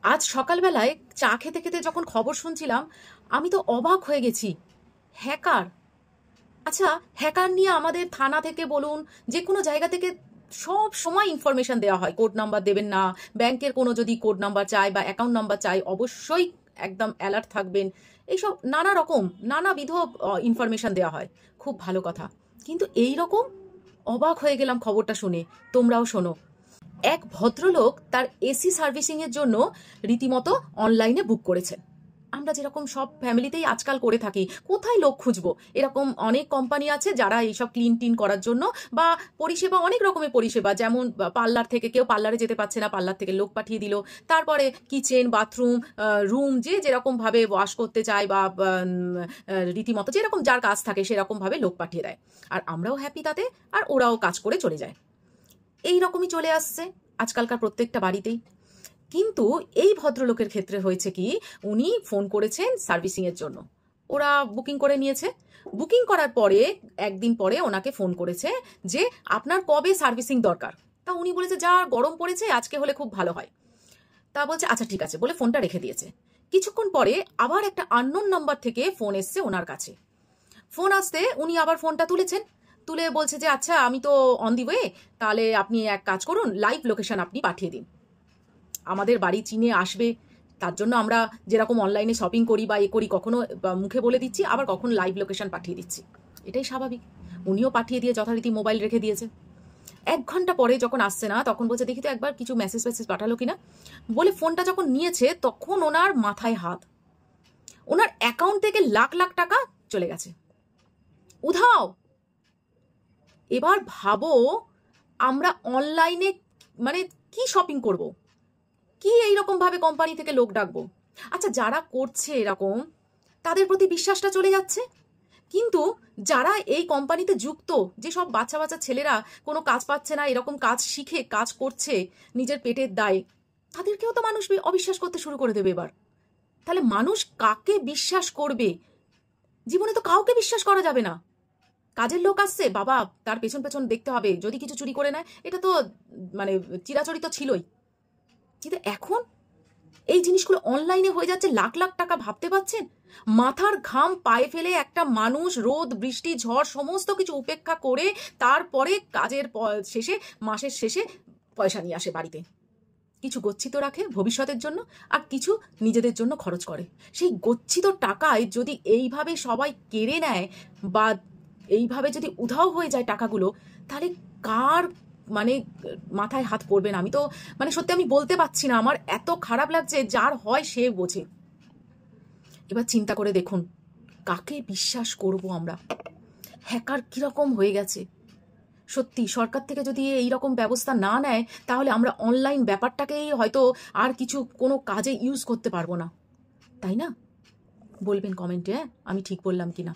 আজ সকালবেলায় চা খেতে খেতে যখন খবর শুনছিলাম, আমি তো অবাক হয়ে গেছি। হ্যাকার! আচ্ছা, হ্যাকার নিয়ে আমাদের থানা থেকে বলুন, যে কোনো জায়গা থেকে সব সময় ইনফরমেশন দেওয়া হয়। কোড নাম্বার দেবেন না, ব্যাংকের কোনো যদি কোড নাম্বার চাই বা অ্যাকাউন্ট নাম্বার চাই অবশ্যই একদম অ্যালার্ট থাকবেন। এইসব নানা রকম নানাবিধ ইনফরমেশন দেওয়া হয়। খুব ভালো কথা। কিন্তু এই রকম অবাক হয়ে গেলাম খবরটা শুনে। তোমরাও শোনো। এক ভদ্রলোক তার এসি সার্ভিসিং এর জন্য রীতিমতো অনলাইনে বুক করেছেন। আমরা যেরকম সব ফ্যামিলিতেই আজকাল করে থাকি, কোথায় লোক খুঁজবো? এরকম অনেক কোম্পানি আছে যারা এইসব ক্লিন টিন করার জন্য বা পরিষেবা, অনেক রকমের পরিষেবা, যেমন পার্লার থেকে কেউ পার্লারে যেতে পারছে না, পার্লার থেকে লোক পাঠিয়ে দিল। তারপরে কিচেন, বাথরুম, রুম, যে যেরকম ভাবে ওয়াশ করতে চায় বা রীতিমতো যেরকম যার কাজ থাকে সেরকম ভাবে লোক পাঠিয়ে দেয়। আর আমরাও হ্যাপি তাতে, আর ওরাও কাজ করে চলে যায়। এই রকমই চলে আসছে আজকালকার প্রত্যেকটা বাড়িতেই। কিন্তু এই ভদ্রলোকের ক্ষেত্রে হয়েছে কি, উনি ফোন করেছেন সার্ভিসিং এর জন্য। ওরা বুকিং করে নিয়েছে। বুকিং করার পরে একদিন পরে ওনাকে ফোন করেছে যে আপনার কবে সার্ভিসিং দরকার। তা উনি বলেছে যা গরম পড়েছে, আজকে হলে খুব ভালো হয়। তা বলছে আচ্ছা ঠিক আছে বলে ফোনটা রেখে দিয়েছে। কিছুক্ষণ পরে আবার একটা আননোন নাম্বার থেকে ফোন এসছে ওনার কাছে। ফোন আসতে উনি আবার ফোনটা তুলেছেন। তুলে বলছে যে আচ্ছা আমি তো অন দি ওয়ে, তাহলে আপনি এক কাজ করুন, লাইভ লোকেশন আপনি পাঠিয়ে দিন। আমাদের বাড়ি চিনে আসবে, তার জন্য আমরা যেরকম অনলাইনে শপিং করি বা করি, কখনো মুখে বলে দিচ্ছি, আবার কখনো লাইভ লোকেশন পাঠিয়ে দিচ্ছি। এটাই স্বাভাবিক। উনিও পাঠিয়ে দিয়ে যথারীতি মোবাইল রেখে দিয়েছে। 1 ঘন্টা পরে যখন আসছে না, তখন বলছে দেখি তো একবার কিছু মেসেজ ফেসেজ পাঠালো কিনা। বলে ফোনটা যখন নিয়েছে তখন ওনার মাথায় হাত। ওনার অ্যাকাউন্ট থেকে লাখ লাখ টাকা চলে গেছে উধাও। এবার ভাবো, আমরা অনলাইনে মানে কি শপিং করব, কি এইরকম ভাবে কোম্পানি থেকে লোক ডাকবো? আচ্ছা, যারা করছে এরকম তাদের প্রতি বিশ্বাসটা চলে যাচ্ছে। কিন্তু যারা এই কোম্পানিতে যুক্ত, যে সব বাচ্চা বাচ্চা ছেলেরা কোনো কাজ পাচ্ছে না, এরকম কাজ শিখে কাজ করছে নিজের পেটের দায়ে, তাদেরকেও তো মানুষ অবিশ্বাস করতে শুরু করে দেবে এবার। তাহলে মানুষ কাকে বিশ্বাস করবে? জীবনে তো কাউকে বিশ্বাস করা যাবে না। কাজের লোক আসছে বাবা, তার পেছন পেছন দেখতে হবে, যদি কিছু চুরি করে নেয়, এটা তো মানে চিরাচরিত ছিলই। কিন্তু এখন এই জিনিসগুলো অনলাইনে হয়ে যাচ্ছে, লাখ লাখ টাকা, ভাবতে পারছেন? মাথার ঘাম পায়ে ফেলে একটা মানুষ রোদ বৃষ্টি ঝড় সমস্ত কিছু উপেক্ষা করে তারপরে কাজের শেষে, মাসের শেষে পয়সা নিয়ে আসে বাড়িতে। কিছু গচ্ছিত রাখে ভবিষ্যতের জন্য, আর কিছু নিজেদের জন্য খরচ করে। সেই গচ্ছিত টাকায় যদি এইভাবে সবাই কেড়ে নেয় বা এইভাবে যদি উধাও হয়ে যায় টাকাগুলো, তাহলে কার মানে মাথায় হাত পড়বে না? আমি তো মানে সত্যি আমি বলতে পারছি না, আমার এত খারাপ লাগছে। যার হয় সে বোঝে। এবার চিন্তা করে দেখুন, কাকে বিশ্বাস করব আমরা? হ্যাকার কিরকম হয়ে গেছে। সত্যি সরকার থেকে যদি এইরকম ব্যবস্থা না নেয়, তাহলে আমরা অনলাইন ব্যাপারটাকেই হয়তো আর কিছু কোনো কাজে ইউজ করতে পারবো না, তাই না? বলবেন কমেন্টে, হ্যাঁ, আমি ঠিক বললাম কিনা।